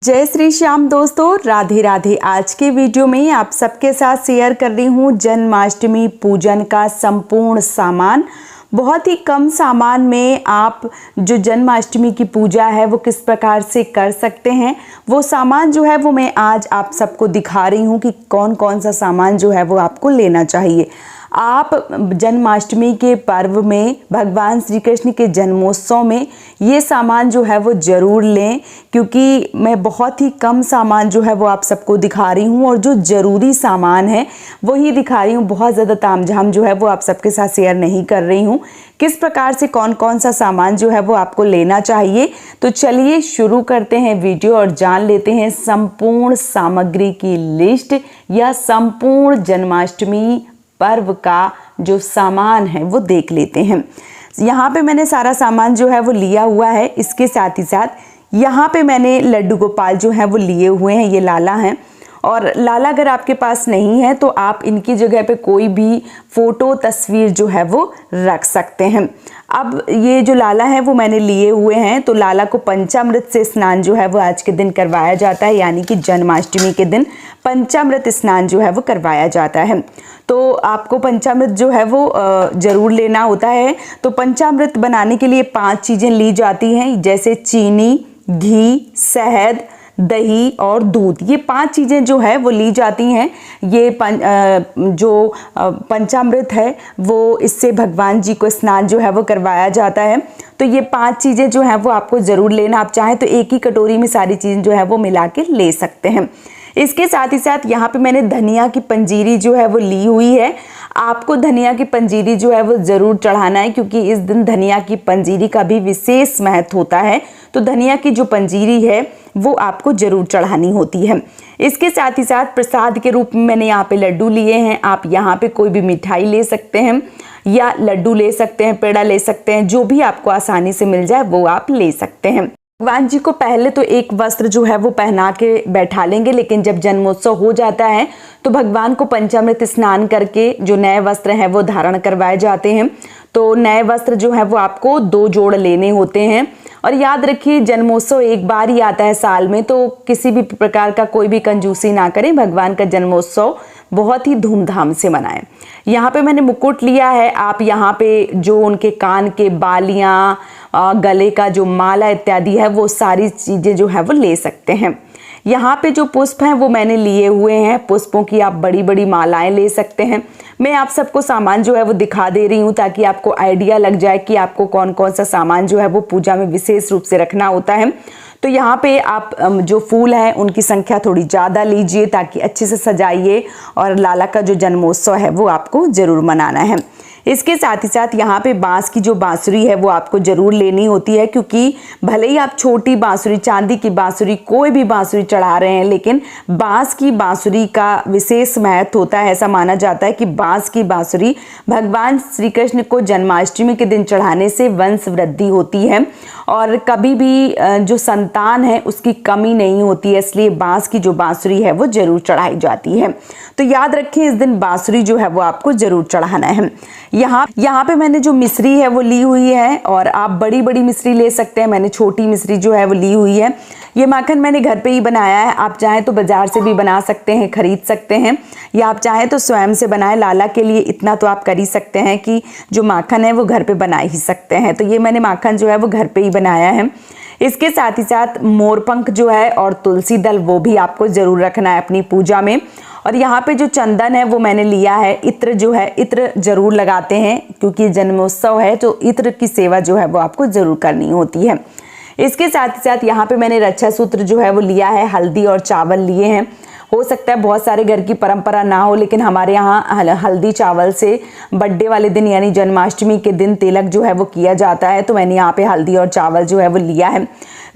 जय श्री श्याम दोस्तों, राधे राधे। आज के वीडियो में आप सबके साथ शेयर कर रही हूँ जन्माष्टमी पूजन का संपूर्ण सामान। बहुत ही कम सामान में आप जो जन्माष्टमी की पूजा है वो किस प्रकार से कर सकते हैं, वो सामान जो है वो मैं आज आप सबको दिखा रही हूँ कि कौन कौन सा सामान जो है वो आपको लेना चाहिए। आप जन्माष्टमी के पर्व में, भगवान श्री कृष्ण के जन्मोत्सव में ये सामान जो है वो ज़रूर लें, क्योंकि मैं बहुत ही कम सामान जो है वो आप सबको दिखा रही हूँ और जो ज़रूरी सामान है वही दिखा रही हूँ। बहुत ज़्यादा तामझाम जो है वो आप सबके साथ शेयर नहीं कर रही हूँ। किस प्रकार से कौन कौन सा सामान जो है वो आपको लेना चाहिए, तो चलिए शुरू करते हैं वीडियो और जान लेते हैं संपूर्ण सामग्री की लिस्ट या संपूर्ण जन्माष्टमी पर्व का जो सामान है वो देख लेते हैं। यहाँ पे मैंने सारा सामान जो है वो लिया हुआ है। इसके साथ ही साथ यहाँ पे मैंने लड्डू गोपाल जो है वो लिए हुए हैं। ये लाला हैं, और लाला अगर आपके पास नहीं है तो आप इनकी जगह पे कोई भी फ़ोटो तस्वीर जो है वो रख सकते हैं। अब ये जो लाला है वो मैंने लिए हुए हैं, तो लाला को पंचामृत से स्नान जो है वो आज के दिन करवाया जाता है, यानी कि जन्माष्टमी के दिन पंचामृत स्नान जो है वो करवाया जाता है। तो आपको पंचामृत जो है वो ज़रूर लेना होता है। तो पंचामृत बनाने के लिए 5 चीज़ें ली जाती हैं, जैसे चीनी, घी, शहद, दही और दूध। ये 5 चीज़ें जो है वो ली जाती हैं। ये पंचामृत है वो, इससे भगवान जी को स्नान जो है वो करवाया जाता है। तो ये 5 चीज़ें जो है वो आपको ज़रूर लेना। आप चाहें तो एक ही कटोरी में सारी चीज़ें जो है वो मिला के ले सकते हैं। इसके साथ ही साथ यहाँ पे मैंने धनिया की पंजीरी जो है वो ली हुई है। आपको धनिया की पंजीरी जो है वो ज़रूर चढ़ाना है, क्योंकि इस दिन धनिया की पंजीरी का भी विशेष महत्व होता है। तो धनिया की जो पंजीरी है वो आपको ज़रूर चढ़ानी होती है। इसके साथ ही साथ प्रसाद के रूप में मैंने यहाँ पे लड्डू लिए हैं। आप यहाँ पे कोई भी मिठाई ले सकते हैं या लड्डू ले सकते हैं, पेड़ा ले सकते हैं, जो भी आपको आसानी से मिल जाए वो आप ले सकते हैं। भगवान जी को पहले तो एक वस्त्र जो है वो पहना के बैठा लेंगे, लेकिन जब जन्मोत्सव हो जाता है तो भगवान को पंचामृत स्नान करके जो नए वस्त्र हैं वो धारण करवाए जाते हैं। तो नए वस्त्र जो है वो आपको 2 जोड़ लेने होते हैं। और याद रखिए, जन्मोत्सव एक बार ही आता है साल में, तो किसी भी प्रकार का कोई भी कंजूसी ना करें। भगवान का जन्मोत्सव बहुत ही धूमधाम से मनाएं। यहाँ पे मैंने मुकुट लिया है। आप यहाँ पे जो उनके कान के बालियाँ, गले का जो माला इत्यादि है वो सारी चीज़ें जो है वो ले सकते हैं। यहाँ पे जो पुष्प हैं वो मैंने लिए हुए हैं। पुष्पों की आप बड़ी बड़ी मालाएं ले सकते हैं। मैं आप सबको सामान जो है वो दिखा दे रही हूँ ताकि आपको आइडिया लग जाए कि आपको कौन कौन सा सामान जो है वो पूजा में विशेष रूप से रखना होता है। तो यहाँ पे आप जो फूल हैं उनकी संख्या थोड़ी ज़्यादा लीजिए ताकि अच्छे से सजाइए, और लाला का जो जन्मोत्सव है वो आपको ज़रूर मनाना है। इसके साथ ही साथ यहाँ पे बांस की जो बांसुरी है वो आपको ज़रूर लेनी होती है, क्योंकि भले ही आप छोटी बांसुरी, चांदी की बांसुरी, कोई भी बांसुरी चढ़ा रहे हैं, लेकिन बांस की बांसुरी का विशेष महत्व होता है। ऐसा माना जाता है कि बांस की बांसुरी भगवान श्री कृष्ण को जन्माष्टमी के दिन चढ़ाने से वंश वृद्धि होती है और कभी भी जो संतान है उसकी कमी नहीं होती है। इसलिए बांस की जो बांसुरी है वो ज़रूर चढ़ाई जाती है। तो याद रखें, इस दिन बांसुरी जो है वो आपको ज़रूर चढ़ाना है। यहाँ पे मैंने जो मिश्री है वो ली हुई है, और आप बड़ी बड़ी मिश्री ले सकते हैं। मैंने छोटी मिश्री जो है वो ली हुई है। ये माखन मैंने घर पे ही बनाया है। आप चाहें तो बाजार से भी बना सकते हैं, खरीद सकते हैं, या आप चाहें तो स्वयं से बनाएं। लाला के लिए इतना तो आप कर ही सकते हैं कि जो माखन है वो घर पे बना ही सकते हैं। तो ये मैंने माखन जो है वो घर पे ही बनाया है। इसके साथ ही साथ मोरपंख जो है और तुलसी दल वो भी आपको ज़रूर रखना है अपनी पूजा में। और यहाँ पे जो चंदन है वो मैंने लिया है। इत्र जो है, इत्र ज़रूर लगाते हैं, क्योंकि जन्मोत्सव है तो इत्र की सेवा जो है वो आपको ज़रूर करनी होती है। इसके साथ ही साथ यहाँ पे मैंने रक्षा सूत्र जो है वो लिया है। हल्दी और चावल लिए हैं। हो सकता है बहुत सारे घर की परंपरा ना हो, लेकिन हमारे यहाँ हल्दी चावल से बर्थडे वाले दिन यानी जन्माष्टमी के दिन तिलक जो है वो किया जाता है। तो मैंने यहाँ पे हल्दी और चावल जो है वो लिया है।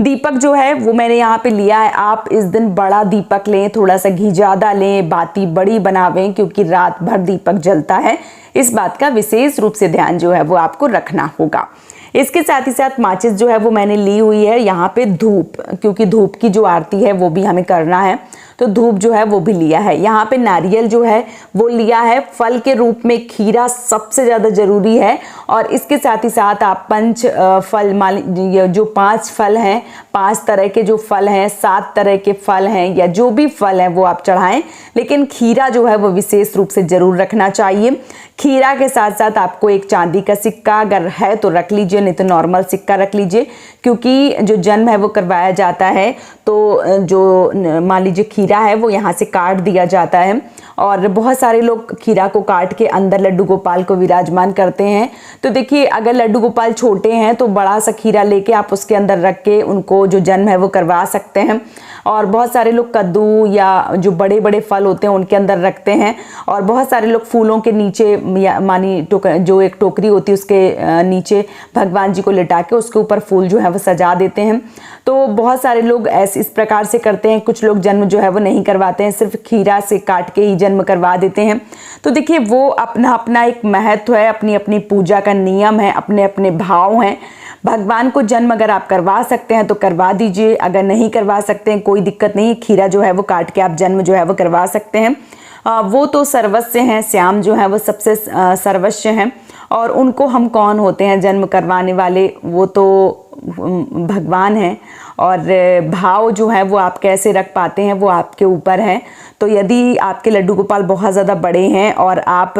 दीपक जो है वो मैंने यहाँ पे लिया है। आप इस दिन बड़ा दीपक लें, थोड़ा सा घी ज़्यादा लें, बाती बड़ी बनावें, क्योंकि रात भर दीपक जलता है। इस बात का विशेष रूप से ध्यान जो है वो आपको रखना होगा। इसके साथ ही साथ माचिस जो है वो मैंने ली हुई है। यहाँ पे धूप, क्योंकि धूप की जो आरती है वो भी हमें करना है, तो धूप जो है वो भी लिया है। यहाँ पे नारियल जो है वो लिया है। फल के रूप में खीरा सबसे ज़्यादा ज़रूरी है, और इसके साथ ही साथ आप पंच फल जो 5 फल हैं, 5 तरह के जो फल हैं, 7 तरह के फल हैं या जो भी फल हैं वो आप चढ़ाएं, लेकिन खीरा जो है वो विशेष रूप से जरूर रखना चाहिए। खीरा के साथ साथ आपको एक चांदी का सिक्का अगर है तो रख लीजिए, नहीं तो नॉर्मल सिक्का रख लीजिए, क्योंकि जो जन्म है वो करवाया जाता है तो जो मान लीजिए खीरा है वो यहाँ से काट दिया जाता है और बहुत सारे लोग खीरा को काट के अंदर लड्डू गोपाल को विराजमान करते हैं। तो देखिए अगर लड्डू गोपाल छोटे हैं तो बड़ा सा खीरा लेके आप उसके अंदर रख के उनको जो जन्म है वो करवा सकते हैं। और बहुत सारे लोग कद्दू या जो बड़े बड़े फल होते हैं उनके अंदर रखते हैं और बहुत सारे लोग फूलों के नीचे मानी जो एक टोकरी होती है उसके नीचे भगवान जी को लिटा के उसके ऊपर फूल जो है वो सजा देते हैं। तो बहुत सारे लोग ऐसे इस प्रकार से करते हैं। कुछ लोग जन्म जो है वो नहीं करवाते हैं, सिर्फ खीरा से काट के ही जन्म करवा देते हैं। तो देखिए वो अपना अपना एक महत्व है, अपनी अपनी पूजा का नियम है, अपने अपने भाव हैं। भगवान को जन्म अगर आप करवा सकते हैं तो करवा दीजिए, अगर नहीं करवा सकते हैं कोई दिक्कत नहीं, खीरा जो है वो काट के आप जन्म जो है वो करवा सकते हैं। वो तो सर्वस्व हैं, श्याम जो है वो सबसे सर्वस्व हैं और उनको हम कौन होते हैं जन्म करवाने वाले, वो तो भगवान हैं। और भाव जो है वो आप कैसे रख पाते हैं वो आपके ऊपर है। तो यदि आपके लड्डू गोपाल बहुत ज़्यादा बड़े हैं और आप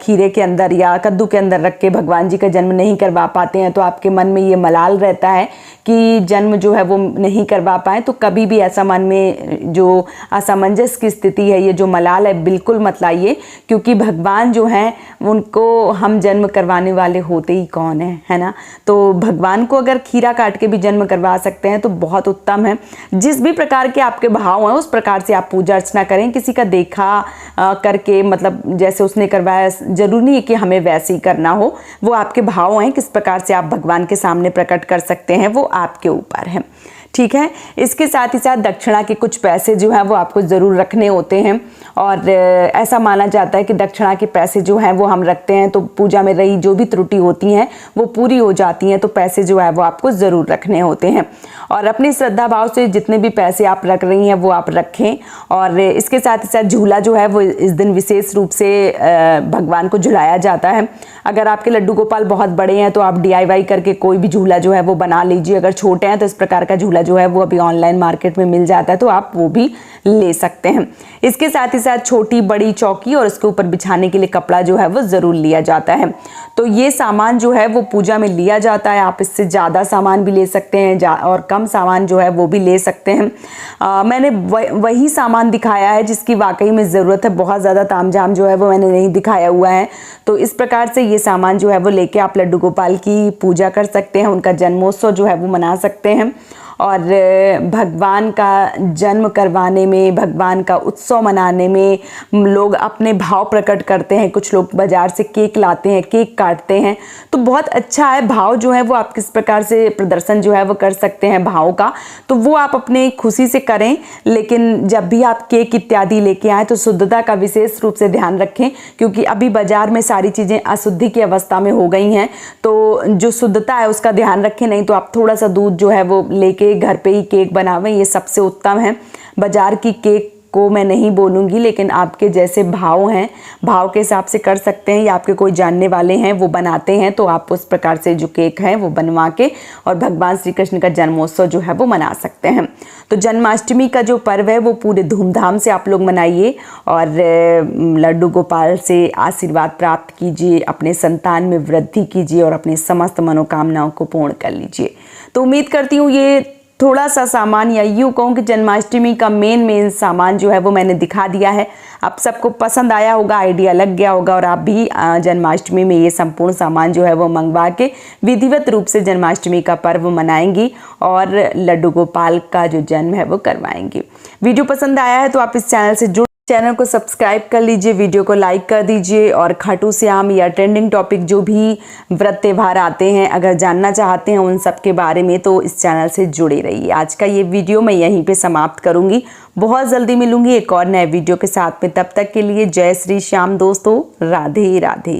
खीरे के अंदर या कद्दू के अंदर रख के भगवान जी का जन्म नहीं करवा पाते हैं तो आपके मन में ये मलाल रहता है कि जन्म जो है वो नहीं करवा पाए, तो कभी भी ऐसा मन में जो असमंजस की स्थिति है, ये जो मलाल है, बिल्कुल मत लाइए, क्योंकि भगवान जो हैं उनको हम जन्म करवाने वाले होते ही कौन है ना। तो भगवान को अगर खीरा काट के भी जन्म करवा सकते हैं तो बहुत उत्तम है। जिस भी प्रकार के आपके भाव हैं उस प्रकार से आप पूजा अर्चना करें। किसी का देखा करके, मतलब जैसे उसने करवाया, जरूरी नहीं है कि हमें वैसे ही करना हो। वो आपके भाव हैं, किस प्रकार से आप भगवान के सामने प्रकट कर सकते हैं वो आपके ऊपर है। ठीक है। इसके साथ ही साथ दक्षिणा के कुछ पैसे जो हैं वो आपको ज़रूर रखने होते हैं और ऐसा माना जाता है कि दक्षिणा के पैसे जो हैं वो हम रखते हैं तो पूजा में रही जो भी त्रुटि होती हैं वो पूरी हो जाती हैं। तो पैसे जो है वो आपको ज़रूर रखने होते हैं और अपनी श्रद्धा भाव से जितने भी पैसे आप रख रही हैं वो आप रखें। और इसके साथ ही साथ झूला जो है वो इस दिन विशेष रूप से भगवान को झुलाया जाता है। अगर आपके लड्डू गोपाल बहुत बड़े हैं तो आप DIY करके कोई भी झूला जो है वो बना लीजिए। अगर छोटे हैं तो इस प्रकार का झूला जो है वो अभी ऑनलाइन मार्केट में मिल जाता है, तो आप वो भी ले सकते हैं। इसके साथ ही साथ छोटी बड़ी चौकी और उसके ऊपर बिछाने के लिए कपड़ा जो है वो ज़रूर लिया जाता है। तो ये सामान जो है वो पूजा में लिया जाता है। आप इससे ज़्यादा सामान भी ले सकते हैं और कम सामान जो है वो भी ले सकते हैं। मैंने वही सामान दिखाया है जिसकी वाकई में ज़रूरत है, बहुत ज़्यादा तामझाम जो है वो मैंने नहीं दिखाया हुआ है। तो इस प्रकार से ये सामान जो है वो लेके आप लड्डू गोपाल की पूजा कर सकते हैं, उनका जन्मोत्सव जो है वो मना सकते हैं। और भगवान का जन्म करवाने में, भगवान का उत्सव मनाने में लोग अपने भाव प्रकट करते हैं। कुछ लोग बाज़ार से केक लाते हैं, केक काटते हैं, तो बहुत अच्छा है। भाव जो है वो आप किस प्रकार से प्रदर्शन जो है वो कर सकते हैं भाव का, तो वो आप अपने खुशी से करें। लेकिन जब भी आप केक इत्यादि लेके आएँ तो शुद्धता का विशेष रूप से ध्यान रखें, क्योंकि अभी बाज़ार में सारी चीज़ें अशुद्धि की अवस्था में हो गई हैं। तो जो शुद्धता है उसका ध्यान रखें, नहीं तो आप थोड़ा सा दूध जो है वो लेके घर पे ही केक बनावें, ये सबसे उत्तम है। बाजार की केक को मैं नहीं बोलूँगी, लेकिन आपके जैसे भाव हैं, भाव के हिसाब से कर सकते हैं, या आपके कोई जानने वाले हैं वो बनाते हैं तो आप उस प्रकार से जो केक है वो बनवा के और भगवान श्री कृष्ण का जन्मोत्सव जो है वो मना सकते हैं। तो जन्माष्टमी का जो पर्व है वो पूरे धूमधाम से आप लोग मनाइए और लड्डू गोपाल से आशीर्वाद प्राप्त कीजिए, अपने संतान में वृद्धि कीजिए और अपनी समस्त मनोकामनाओं को पूर्ण कर लीजिए। तो उम्मीद करती हूँ ये थोड़ा सा सामान, या यूँ कहूँ कि जन्माष्टमी का मेन सामान जो है वो मैंने दिखा दिया है। आप सबको पसंद आया होगा, आइडिया लग गया होगा और आप भी जन्माष्टमी में ये संपूर्ण सामान जो है वो मंगवा के विधिवत रूप से जन्माष्टमी का पर्व मनाएंगी और लड्डू गोपाल का जो जन्म है वो करवाएंगी। वीडियो पसंद आया है तो आप इस चैनल को सब्सक्राइब कर लीजिए, वीडियो को लाइक कर दीजिए और खाटू श्याम या ट्रेंडिंग टॉपिक जो भी व्रत त्यौहार आते हैं अगर जानना चाहते हैं उन सब के बारे में तो इस चैनल से जुड़े रहिए। आज का ये वीडियो मैं यहीं पे समाप्त करूंगी, बहुत जल्दी मिलूंगी एक और नए वीडियो के साथ में। तब तक के लिए जय श्री श्याम दोस्तों, राधे राधे।